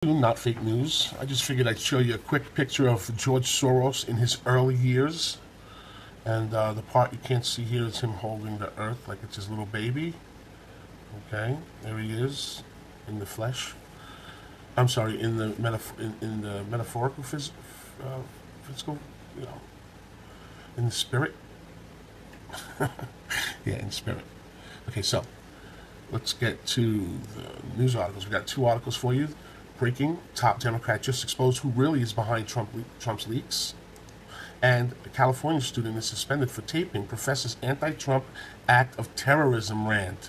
Not fake news. I just figured I'd show you a quick picture of George Soros in his early years. And the part you can't see here is him holding the earth like it's his little baby. Okay, there he is in the flesh. I'm sorry, in the in the metaphorical physical, you know, in the spirit. Yeah, in spirit. Okay, so let's get to the news articles. We got two articles for you. Breaking: top Democrat just exposed who really is behind Trump's leaks. And a California student is suspended for taping professor's anti-Trump act of terrorism rant.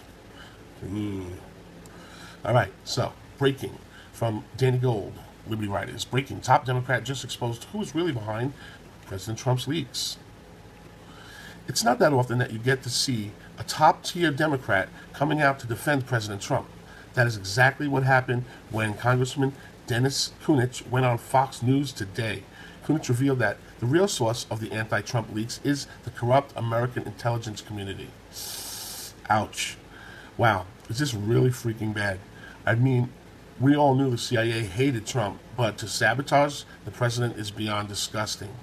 All right, so breaking from Danny Gold, Liberty Writers. Breaking: top Democrat just exposed who is really behind President Trump's leaks. It's not that often that you get to see a top-tier Democrat coming out to defend President Trump. That is exactly what happened when Congressman Dennis Kunich went on Fox News today. Kunich revealed that the real source of the anti-Trump leaks is the corrupt American intelligence community. Ouch. Wow, is this really freaking bad? I mean, we all knew the CIA hated Trump, but to sabotage the president is beyond disgusting.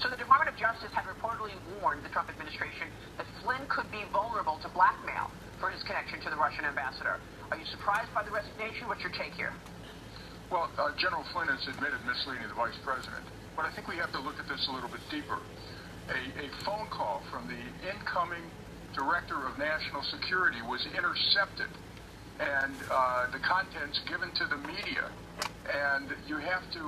So the Department of Justice had reportedly warned the Trump administration that Flynn could be vulnerable to blackmail for his connection to the Russian ambassador. Are you surprised by the resignation? What's your take here? Well, General Flynn has admitted misleading the vice president, but I think we have to look at this a little bit deeper. A phone call from the incoming director of national security was intercepted, and the contents given to the media. And you have to,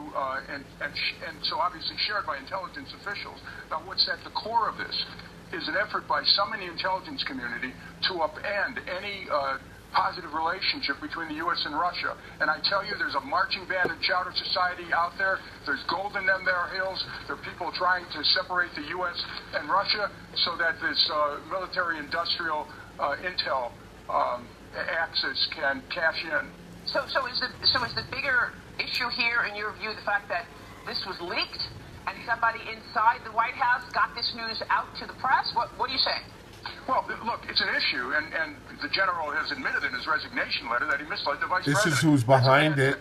and so obviously shared by intelligence officials. Now, what's at the core of this is an effort by some in the intelligence community to upend any positive relationship between the U.S. and Russia. And I tell you, there's a marching band and chowder society out there. There's gold in them there hills. There are people trying to separate the U.S. and Russia so that this military-industrial intel axis can cash in. So is the bigger issue here, in your view, the fact that this was leaked and somebody inside the White House got this news out to the press? What do you say? Well, look, it's an issue, and the general has admitted in his resignation letter that he misled the vice president. This is who's behind it.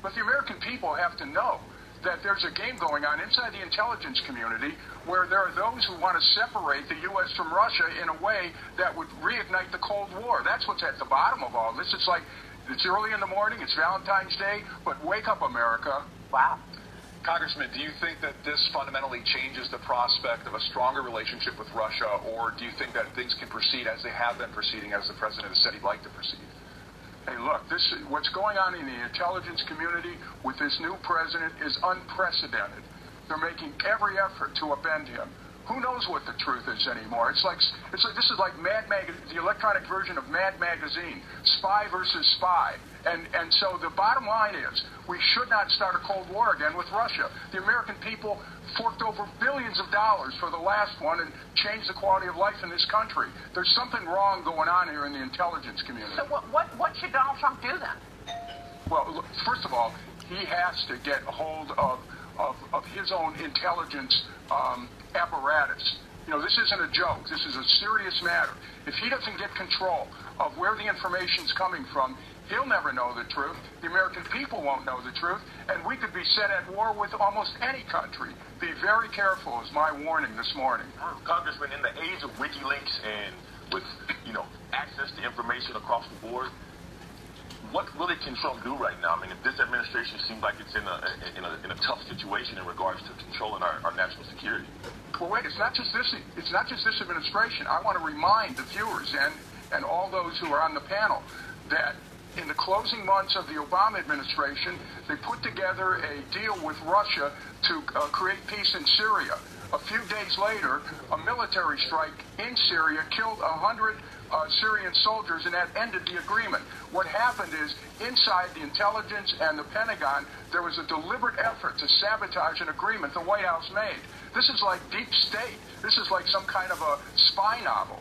But the American people have to know that there's a game going on inside the intelligence community where there are those who want to separate the U.S. from Russia in a way that would reignite the Cold War. That's what's at the bottom of all this. It's like, it's early in the morning, it's Valentine's Day, but wake up, America. Wow. Congressman, do you think that this fundamentally changes the prospect of a stronger relationship with Russia, or do you think that things can proceed as they have been proceeding, as the president has said he'd like to proceed? Hey, look, what's going on in the intelligence community with this new president is unprecedented. They're making every effort to upend him. Who knows what the truth is anymore? It's like this is like the electronic version of Mad Magazine, spy versus spy. And so the bottom line is we should not start a Cold War again with Russia. The American people forked over billions of dollars for the last one and changed the quality of life in this country. There's something wrong going on here in the intelligence community. So what should Donald Trump do then? Well, look, first of all, he has to get a hold of his own intelligence apparatus. You know, this isn't a joke. This is a serious matter. If he doesn't get control of where the information's coming from, he'll never know the truth. The American people won't know the truth, and we could be set at war with almost any country. Be very careful is my warning this morning. Congressman, in the age of WikiLeaks and with, access to information across the board, what really can Trump do right now? I mean, if this administration seems like it's in a tough situation in regards to controlling our national security. Well, wait, it's not just this administration. I want to remind the viewers and all those who are on the panel that in the closing months of the Obama administration, they put together a deal with Russia to create peace in Syria. A few days later, a military strike in Syria killed 100 Syrian soldiers, and that ended the agreement. What happened is, inside the intelligence and the Pentagon, there was a deliberate effort to sabotage an agreement the White House made. This is like deep state. This is like some kind of a spy novel.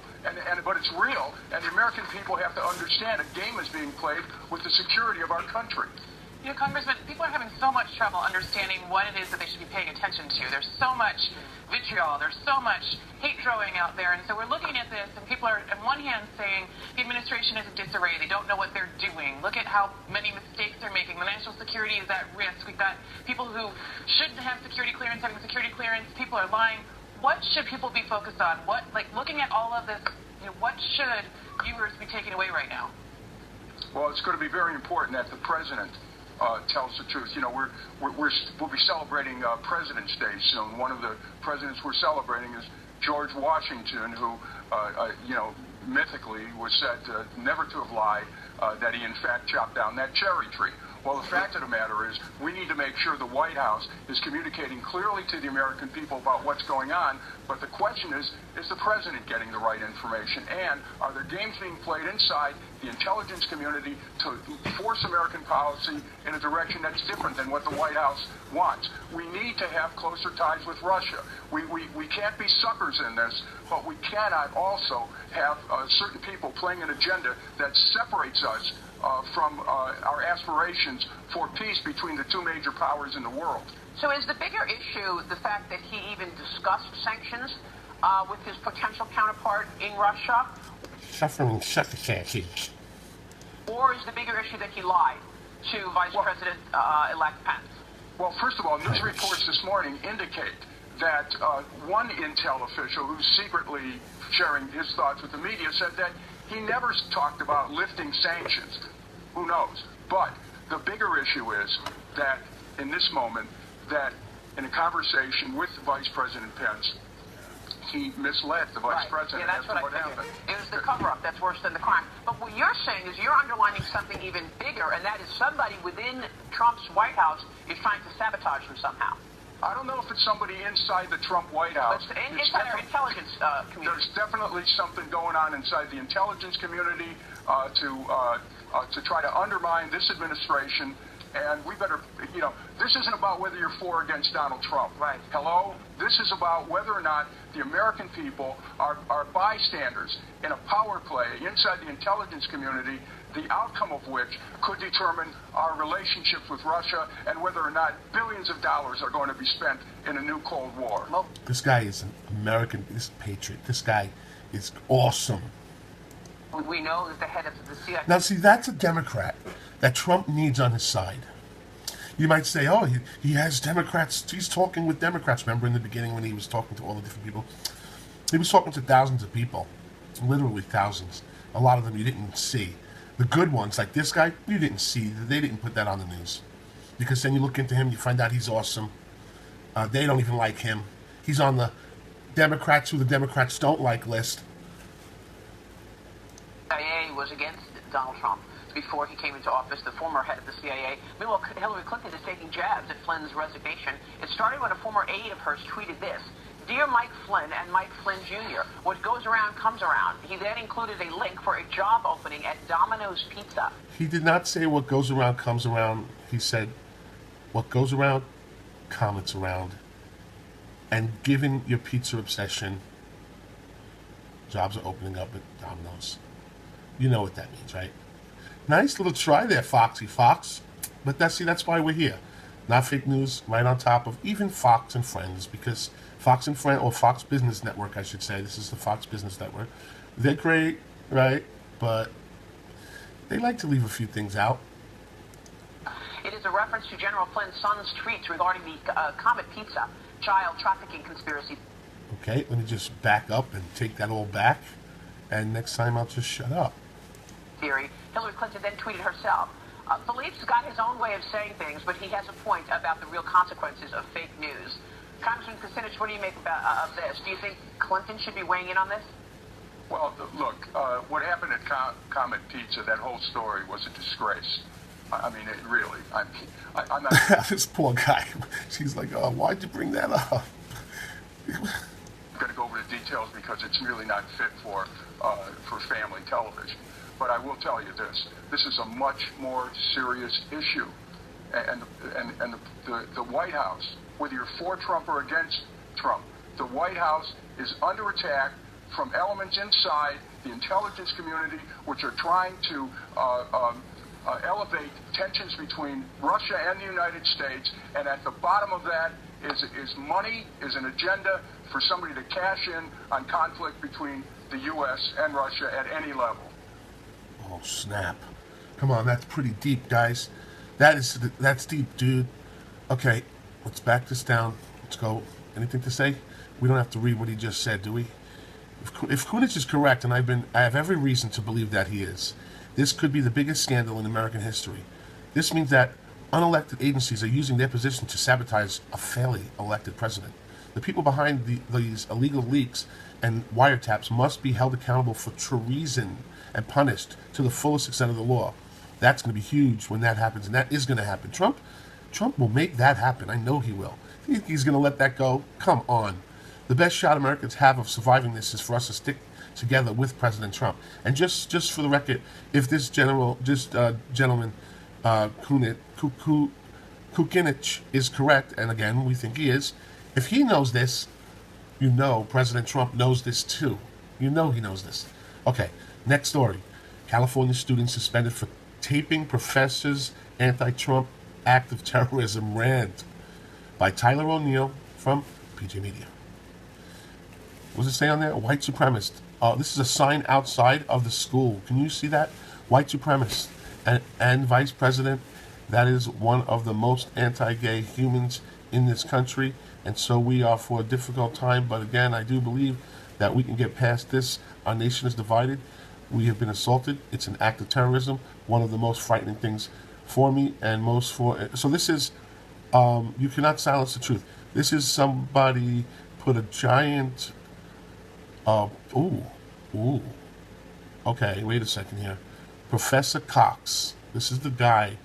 But it's real, and the American people have to understand a game is being played with the security of our country. You know, Congressman, people are having so much trouble understanding what it is that they should be paying attention to. There's so much vitriol, there's so much hate throwing out there, and so we're looking at this, and people are, on one hand, saying the administration is in disarray, they don't know what they're doing. Look at how many mistakes they're making. The national security is at risk. We've got people who shouldn't have security clearance having security clearance. People are lying. What should people be focused on? What, like, looking at all of this, you know, what should viewers be taking away right now? Well, it's going to be very important that the president tells the truth. You know, we'll be celebrating President's Day soon. One of the presidents we're celebrating is George Washington, who, you know, mythically was said never to have lied, that he in fact chopped down that cherry tree. Well, the fact of the matter is we need to make sure the White House is communicating clearly to the American people about what's going on. But the question is the president getting the right information? And are there games being played inside the intelligence community to force American policy in a direction that's different than what the White House wants? We need to have closer ties with Russia. We can't be suckers in this, but we cannot also have certain people playing an agenda that separates us from our aspirations for peace between the two major powers in the world. So is the bigger issue the fact that he even discussed sanctions with his potential counterpart in Russia? Suffering suffering. Or is the bigger issue that he lied to Vice President-elect Pence? Well, first of all, news reports this morning indicate that one intel official who's secretly sharing his thoughts with the media said that he never talked about lifting sanctions. Who knows? But the bigger issue is that in this moment, that in a conversation with Vice President Pence, he misled the Vice President as to what happened. It was the cover-up that's worse than the crime. But what you're saying is you're underlining something even bigger, and that is somebody within Trump's White House is trying to sabotage him somehow. I don't know if it's somebody inside the Trump White House. But inside our intelligence community. There's definitely something going on inside the intelligence community to try to undermine this administration. And we better, you know, this isn't about whether you're for or against Donald Trump. Right. Hello? This is about whether or not the American people are bystanders in a power play inside the intelligence community, the outcome of which could determine our relationships with Russia and whether or not billions of dollars are going to be spent in a new Cold War. Well, This guy is an American, this patriot. This guy is awesome. we know that the head of the CIA. Now, see, that's a Democrat that Trump needs on his side. You might say, oh, he has Democrats. He's talking with Democrats. Remember in the beginning when he was talking to all the different people? He was talking to thousands of people, literally thousands. A lot of them you didn't see. The good ones, like this guy, you didn't see. They didn't put that on the news. Because then you look into him, you find out he's awesome. They don't even like him. He's on the Democrats who the Democrats don't like list. CIA was against Donald Trump before he came into office, the former head of the CIA. Meanwhile, Hillary Clinton is taking jabs at Flynn's resignation. It started when a former aide of hers tweeted this: "Dear Mike Flynn and Mike Flynn Jr., what goes around comes around." He then included a link for a job opening at Domino's Pizza. He did not say what goes around comes around. He said what goes around comes around. And given your pizza obsession, jobs are opening up at Domino's. You know what that means, right? Nice little try there, Foxy Fox. But that's why we're here. Not fake news, right on top of even Fox and Friends, because Fox and Friends, or Fox Business Network, I should say. This is the Fox Business Network. They're great, right? But they like to leave a few things out. It is a reference to General Flynn's son's tweets regarding the Comet Pizza child trafficking conspiracy. Okay, let me just back up and take that all back. And next time I'll just shut up. Theory. Hillary Clinton then tweeted herself. Philippe's got his own way of saying things, but he has a point about the real consequences of fake news. Congressman Kucinich, what do you make of this? Do you think Clinton should be weighing in on this? Well, look, what happened at Comet Pizza, that whole story was a disgrace. I mean, it really. I'm not. This poor guy. She's like, oh, why'd you bring that up? I'm going to go over the details because it's really not fit for family television. But I will tell you this: this is a much more serious issue, and the White House, whether you're for Trump or against Trump, the White House is under attack from elements inside the intelligence community, which are trying to elevate tensions between Russia and the United States, and at the bottom of that is money, is an agenda for somebody to cash in on conflict between the U.S. and Russia at any level. Oh, snap. Come on, that's pretty deep, guys. That's deep, dude. Okay, let's back this down. Let's go. Anything to say? We don't have to read what he just said, do we? If Kunitz is correct, and I have every reason to believe that he is, this could be the biggest scandal in American history. This means that unelected agencies are using their position to sabotage a fairly elected president. The people behind these illegal leaks and wiretaps must be held accountable for treason and punished to the fullest extent of the law. That's going to be huge when that happens, and that is going to happen. Trump will make that happen. I know he will. You think he's going to let that go? Come on. The best shot Americans have of surviving this is for us to stick together with President Trump. And just for the record, if this gentleman, Kucinich, is correct, and again, we think he is, if he knows this, you know President Trump knows this too. You know he knows this. Okay, next story. California students suspended for taping professor's anti-Trump act of terrorism rant by Tyler O'Neill from PJ Media. What does it say on there? White supremacist. This is a sign outside of the school. Can you see that? White supremacist and vice president. That is one of the most anti-gay humans in this country. And so we are for a difficult time. But again, I do believe that we can get past this. Our nation is divided. We have been assaulted. It's an act of terrorism. One of the most frightening things for me and most for... So this is... you cannot silence the truth. This is somebody put a giant... Okay, wait a second here. Professor Cox. This is the guy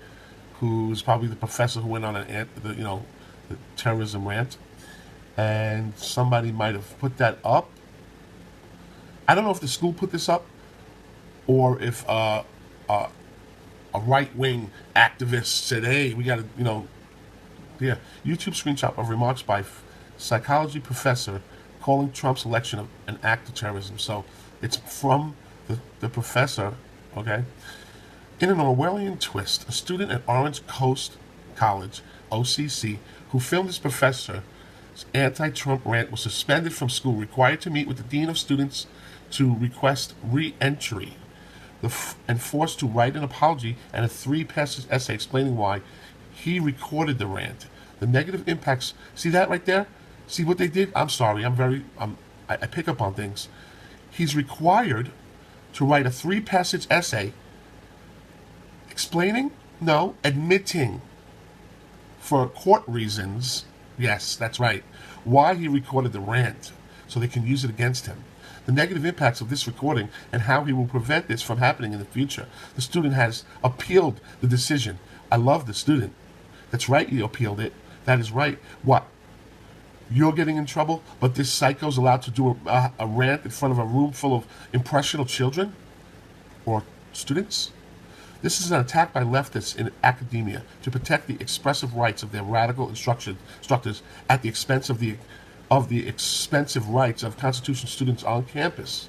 who's probably the professor who went on the terrorism rant. And somebody might have put that up. I don't know if the school put this up or if a right-wing activist said, hey, we got to, YouTube screenshot of remarks by psychology professor calling Trump's election an act of terrorism. So it's from the professor, okay? In an Orwellian twist, a student at Orange Coast College, OCC, who filmed his professor's anti-Trump rant was suspended from school, required to meet with the dean of students to request re-entry, and forced to write an apology and a 3-passage essay explaining why he recorded the rant. The negative impacts, see that right there? See what they did? I'm sorry, I pick up on things. He's required to write a 3-passage essay explaining, no, admitting, for court reasons, yes, that's right, why he recorded the rant, so they can use it against him. The negative impacts of this recording and how he will prevent this from happening in the future. The student has appealed the decision. I love the student. That's right, you appealed it. That is right. What? You're getting in trouble, but this psycho's allowed to do a rant in front of a room full of impressionable children or students? This is an attack by leftists in academia to protect the expressive rights of their radical instructors at the expense of the expensive rights of Constitution students on campus.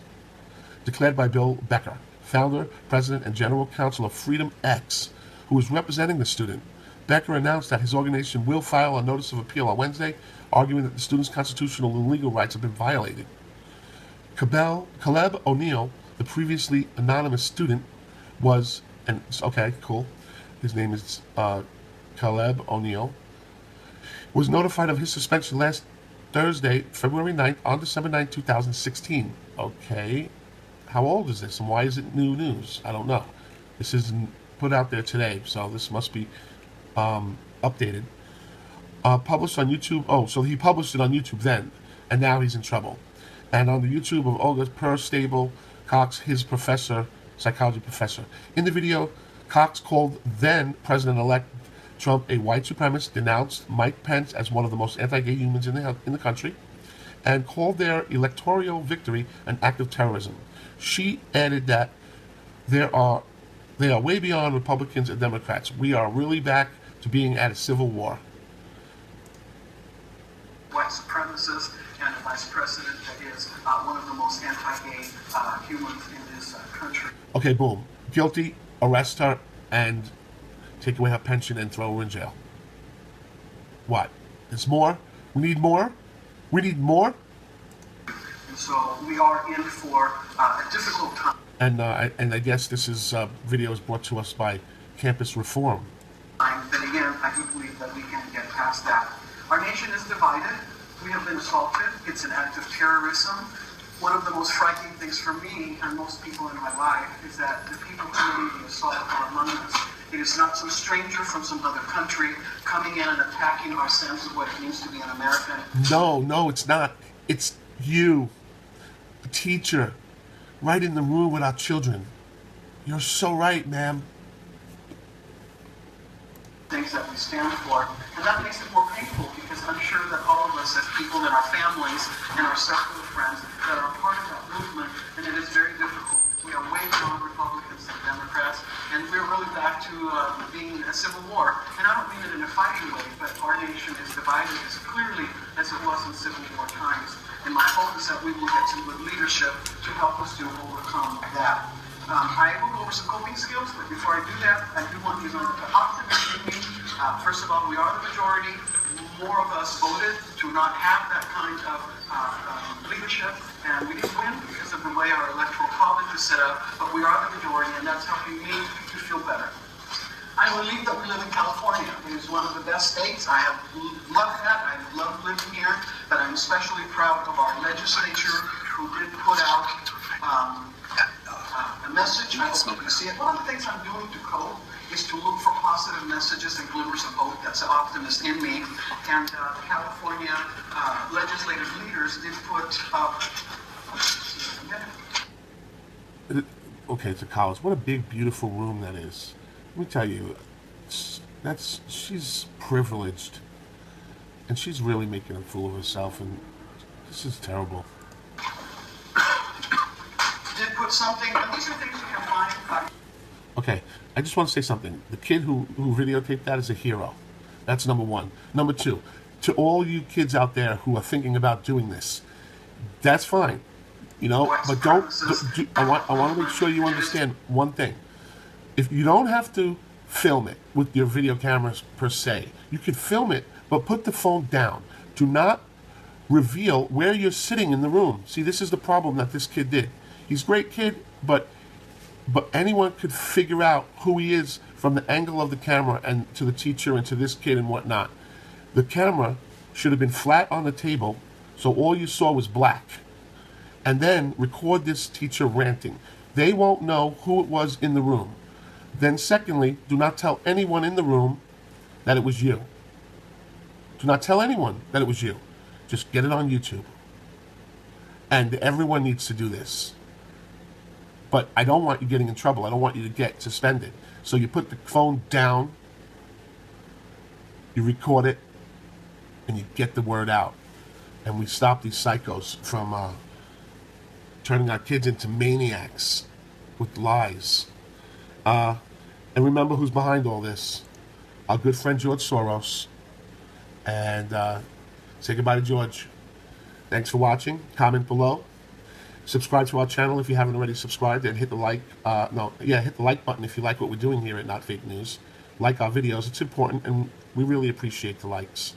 Declared by Bill Becker, founder, president, and general counsel of Freedom X, who is representing the student. Becker announced that his organization will file a notice of appeal on Wednesday, arguing that the student's constitutional and legal rights have been violated. Caleb O'Neill, the previously anonymous student, was, and okay, cool, his name is Caleb O'Neill, was notified of his suspension last Thursday, February 9th, on December 9th, 2016. Okay, how old is this and why is it new news? I don't know. This is put out there today, so this must be updated. Published on YouTube. So he published it on YouTube then, and now he's in trouble. And on the YouTube of Olga Stable Cox, his professor, psychology professor. In the video, Cox called then President-elect Trump a white supremacist, denounced Mike Pence as one of the most anti-gay humans in the country, and called their electoral victory an act of terrorism. She added that they are way beyond Republicans and Democrats. We are really back to being at a civil war. White supremacist and a vice president that is one of the most anti-gay humans in this country. Okay, boom. Guilty, arrest her, and take away her pension and throw her in jail. What? There's more? We need more? We need more? And so we are in for a difficult time. And I guess this video is brought to us by Campus Reform. But again, I do believe that we can get past that. Our nation is divided. We have been assaulted. It's an act of terrorism. One of the most frightening things for me and most people in my life is that the people committing the assault are among us. It is not some stranger from some other country coming in and attacking our sense of what it means to be an American. No, it's not. It's you, a teacher, right in the room with our children. You're so right, ma'am. Things that we stand for, and that makes it more painful because I'm sure that all of us as people and our families and our circle of friends that are a part of that movement, and it is very difficult. We are way beyond Republicans and Democrats, and we're really back to being a civil war. And I don't mean it in a fighting way, but our nation is divided as clearly as it was in Civil War times. And my hope is that we will get some good leadership to help us to overcome that. I will go over some coping skills, but before I do that, I do want you to know that the optimism in me, first of all, we are the majority. More of us voted to not have that kind of leadership, and we didn't win because of the way our electoral college is set up, but we are the majority, and that's helping me to feel better. I believe that we live in California. It is one of the best states. I have loved that. I love living here, but I'm especially proud of our legislature who did put out a message. I hope you can see it. One of the things I'm doing to cope is to look for positive messages and glimmers of hope. That's the optimist in me. And the California legislative leaders did put up. Okay, it's a college. What a big, beautiful room that is. Let me tell you, she's privileged, and she's really making a fool of herself, and this is terrible. Did put something, and these are things you can find. Okay, I just want to say something. The kid who videotaped that is a hero. That's number one. Number two, to all you kids out there who are thinking about doing this, that's fine, you know. But I want to make sure you understand one thing. If you don't have to film it with your video cameras per se, you can film it, but put the phone down. Do not reveal where you're sitting in the room. See, this is the problem that this kid did. He's a great kid, but anyone could figure out who he is from the angle of the camera and to the teacher and to this kid and whatnot. The camera should have been flat on the table, so all you saw was black. And then record this teacher ranting. They won't know who it was in the room. Then secondly, do not tell anyone in the room that it was you. Do not tell anyone that it was you. Just get it on YouTube. And everyone needs to do this. But I don't want you getting in trouble. I don't want you to get suspended. So you put the phone down, you record it, and you get the word out. And we stop these psychos from turning our kids into maniacs with lies. And remember who's behind all this. Our good friend George Soros. And say goodbye to George. Thanks for watching. Comment below. Subscribe to our channel if you haven't already subscribed, and hit the like. Hit the like button if you like what we're doing here at Not Fake News. Like our videos; it's important, and we really appreciate the likes.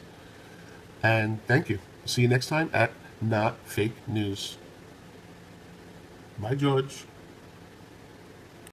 And thank you. See you next time at Not Fake News. Bye, George.